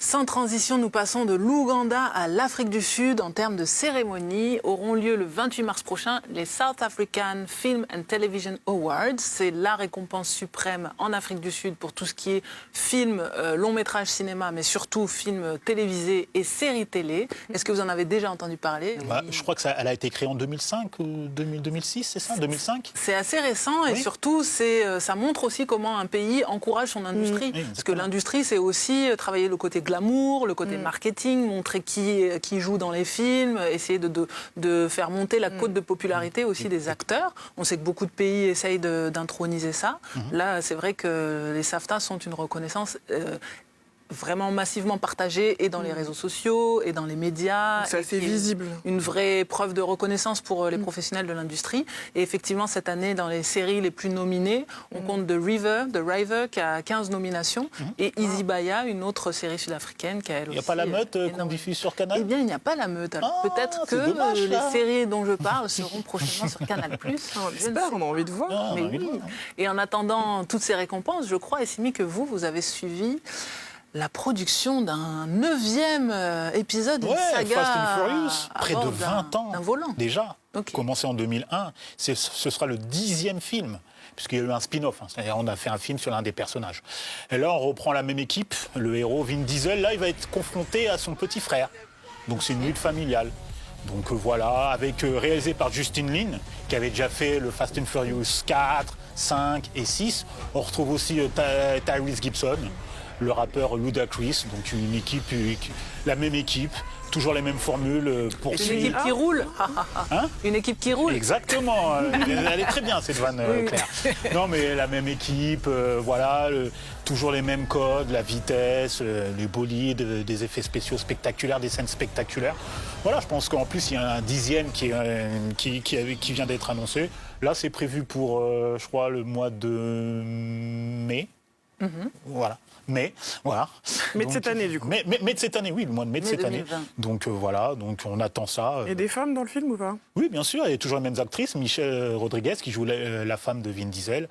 Sans transition, nous passons de l'Ouganda à l'Afrique du Sud. En termes de cérémonie, auront lieu le 28 mars prochain les South African Film and Television Awards. C'est la récompense suprême en Afrique du Sud pour tout ce qui est film, long métrage cinéma, mais surtout film télévisé et séries télé. Est-ce que vous en avez déjà entendu parler? Je crois qu'elle a été créée en 2005 ou 2006, c'est ça, 2005? C'est assez récent et surtout, ça montre aussi comment un pays encourage son industrie. Parce que l'industrie, c'est aussi travailler le côté glamour, le côté marketing, montrer qui joue dans les films, essayer de faire monter la cote de popularité aussi des acteurs. On sait que beaucoup de pays essayent d'introniser ça. Là, c'est vrai que les SAFTA sont une reconnaissance vraiment massivement partagée et dans les réseaux sociaux et dans les médias. C'est assez visible. Une vraie preuve de reconnaissance pour les professionnels de l'industrie. Et effectivement, cette année, dans les séries les plus nominées, on compte The River qui a 15 nominations et Easy Baya, une autre série sud-africaine qui a elle aussi... Il n'y a pas La Meute qu'on diffuse sur Canal? Eh bien, il n'y a pas La Meute. Alors peut-être que dommage, les séries dont je parle seront prochainement sur Canal+. J'espère, on a envie de voir. Mais oui. Et en attendant toutes ces récompenses, je crois, Essimi, que vous avez suivi la production d'un 9e épisode d'une saga Fast and Furious, près de 20 ans d'un volant. déjà, commencé en 2001. Ce sera le 10e film, puisqu'il y a eu un spin-off. C'est-à-dire on a fait un film sur l'un des personnages. Et là, on reprend la même équipe, le héros Vin Diesel. Là, il va être confronté à son petit frère. Donc c'est une lutte familiale. Donc voilà, réalisé par Justin Lin, qui avait déjà fait le Fast and Furious 4, 5 et 6. On retrouve aussi Tyrese Gibson, le rappeur Ludacris, donc une équipe, la même équipe, toujours les mêmes formules pour Une équipe qui roule. Une équipe qui roule. Exactement, elle est très bien cette vanne, Claire. Non mais la même équipe, toujours les mêmes codes, la vitesse, les bolides, des effets spéciaux spectaculaires, des scènes spectaculaires. Voilà, je pense qu'en plus il y a un 10e qui vient d'être annoncé. Là c'est prévu pour, je crois, le mois de mai. Voilà. Mais de cette année, du coup. Mais de cette année, oui, le mois de mai de cette année. Donc donc on attend ça. Et des femmes dans le film ou pas? Oui, bien sûr, il y a toujours les mêmes actrices. Michelle Rodriguez qui joue la femme de Vin Diesel,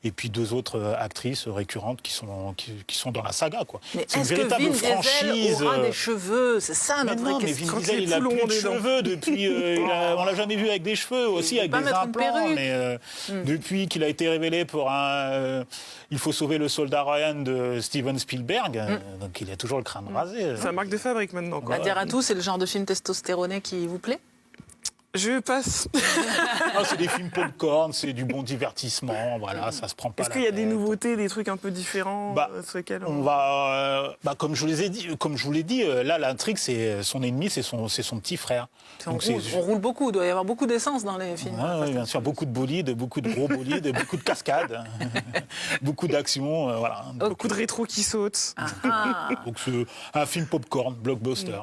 et puis 2 autres actrices récurrentes qui sont dans la saga, quoi. Mais c'est une est-ce que véritable Vin Diesel franchise. aura des cheveux? C'est ça notre vraie question. Mais Vin Diesel, il a plus de cheveux depuis. On l'a jamais vu avec des cheveux, aussi avec des implants. Mais depuis qu'il a été révélé pour Il faut sauver le soldat Ryan de Steven Spielberg, donc il a toujours le crâne rasé. C'est la marque de fabrique maintenant, quoi. À dire à tout, c'est le genre de film testostéroné qui vous plaît? Je passe. C'est des films popcorn, c'est du bon divertissement, voilà, ça se prend pas. Est-ce qu'il y a des nouveautés, des trucs un peu différents sur lesquels on va, comme je vous l'ai dit, là l'intrigue, c'est son ennemi, c'est son petit frère. Donc on roule beaucoup, il doit y avoir beaucoup d'essence dans les films. Oui, bien sûr, beaucoup de bolides, beaucoup de gros bolides, beaucoup de cascades, beaucoup d'action, voilà. Beaucoup de rétro qui sautent. Donc c'est un film popcorn, blockbuster.